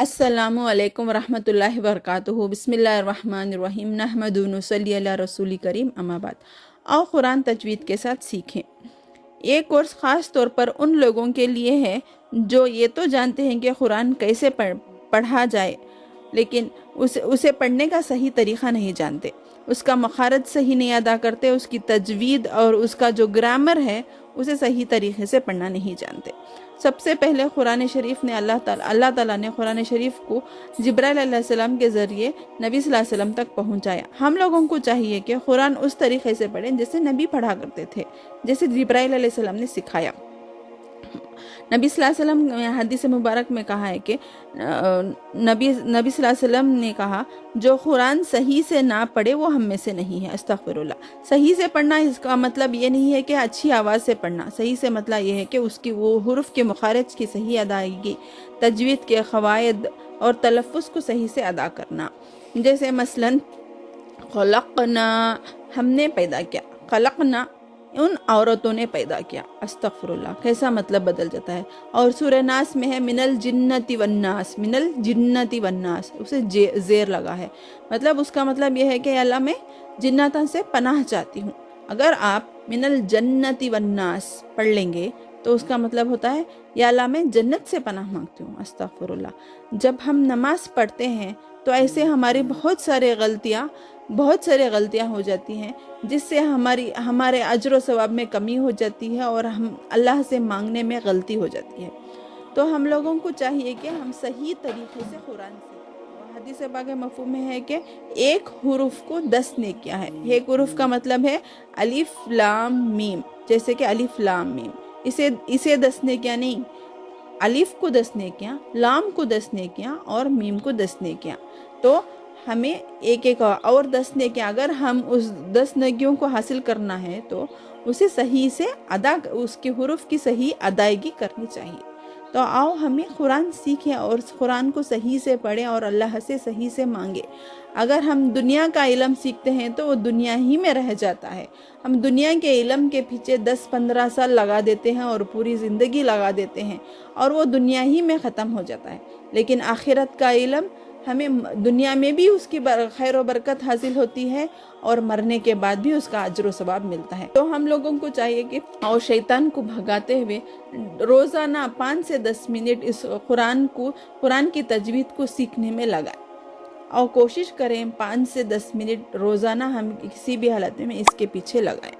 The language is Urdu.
السلام علیکم ورحمۃ اللہ وبرکاتہ۔ بسم اللہ الرحمن الرحیم، نحمد و نصلی علی رسول کریم، اما بعد۔ آؤ قرآن تجوید کے ساتھ سیکھیں۔ یہ کورس خاص طور پر ان لوگوں کے لیے ہے جو یہ تو جانتے ہیں کہ قرآن کیسے پڑھا جائے، لیکن اسے پڑھنے کا صحیح طریقہ نہیں جانتے، اس کا مخارج صحیح نہیں ادا کرتے، اس کی تجوید اور اس کا جو گرامر ہے اسے صحیح طریقے سے پڑھنا نہیں جانتے۔ سب سے پہلے قرآن شریف نے اللہ تعالیٰ نے قرآن شریف کو جبرائیل علیہ السلام کے ذریعے نبی صلی اللہ علیہ وسلم تک پہنچایا۔ ہم لوگوں کو چاہیے کہ قرآن اس طریقے سے پڑھیں جیسے نبی پڑھا کرتے تھے، جیسے جبرائیل علیہ السلام نے سکھایا۔ نبی صلی اللہ علیہ وسلم حدیث مبارک میں کہا ہے کہ نبی صلی اللہ علیہ وسلم نے کہا، جو قرآن صحیح سے نہ پڑھے وہ ہم میں سے نہیں ہے۔ استغفر اللہ۔ صحیح سے پڑھنا اس کا مطلب یہ نہیں ہے کہ اچھی آواز سے پڑھنا، صحیح سے مطلب یہ ہے کہ اس کی وہ حروف کے مخارج کی صحیح ادائیگی، تجوید کے قواعد اور تلفظ کو صحیح سے ادا کرنا۔ جیسے مثلاً خلقنا، ہم نے پیدا کیا، خلقنا ان عورتوں نے پیدا کیا۔ استغفر اللہ، کیسا مطلب بدل جاتا ہے۔ اور سورہ ناس میں ہے من الجنت والناس، من الجنت والناس، اسے زیر لگا ہے، مطلب اس کا مطلب یہ ہے کہ اللہ میں جناتوں سے پناہ چاہتی ہوں۔ اگر آپ من الجنت والناس پڑھ لیں گے تو اس کا مطلب ہوتا ہے یا اللہ میں جنت سے پناہ مانگتی ہوں۔ استغفر اللہ۔ جب ہم نماز پڑھتے ہیں تو ایسے ہماری بہت سارے غلطیاں ہو جاتی ہیں، جس سے ہمارے اجر و ثواب میں کمی ہو جاتی ہے اور ہم اللہ سے مانگنے میں غلطی ہو جاتی ہے۔ تو ہم لوگوں کو چاہیے کہ ہم صحیح طریقے سے قرآن سیکھیں۔ حدیث پاک مفہوم میں ہے کہ ایک حرف کو 10 نیکیاں ہے۔ ایک حرف کا مطلب ہے الف لام میم، جیسے کہ الف لام میم، اسے 10 نیکیاں نہیں، الف کو 10 نیکیاں، لام کو 10 نیکیاں اور میم کو 10 نیکیاں۔ تو ہمیں ایک اور 10 نیکیاں، اگر ہم اس 10 نیکیوں کو حاصل کرنا ہے تو اسے صحیح سے اس کے حروف کی صحیح ادائیگی کرنی چاہیے۔ تو آؤ ہمیں قرآن سیکھیں اور قرآن کو صحیح سے پڑھیں اور اللہ سے صحیح سے مانگیں۔ اگر ہم دنیا کا علم سیکھتے ہیں تو وہ دنیا ہی میں رہ جاتا ہے۔ ہم دنیا کے علم کے پیچھے 10-15 سال لگا دیتے ہیں اور پوری زندگی لگا دیتے ہیں اور وہ دنیا ہی میں ختم ہو جاتا ہے، لیکن آخرت کا علم ہمیں دنیا میں بھی اس کی خیر و برکت حاصل ہوتی ہے اور مرنے کے بعد بھی اس کا اجر و ثواب ملتا ہے۔ تو ہم لوگوں کو چاہیے کہ اور شیطان کو بھگاتے ہوئے روزانہ 5 سے 10 منٹ اس قرآن کی تجوید کو سیکھنے میں لگائیں، اور کوشش کریں 5 سے 10 منٹ روزانہ ہم کسی بھی حالت میں اس کے پیچھے لگائیں۔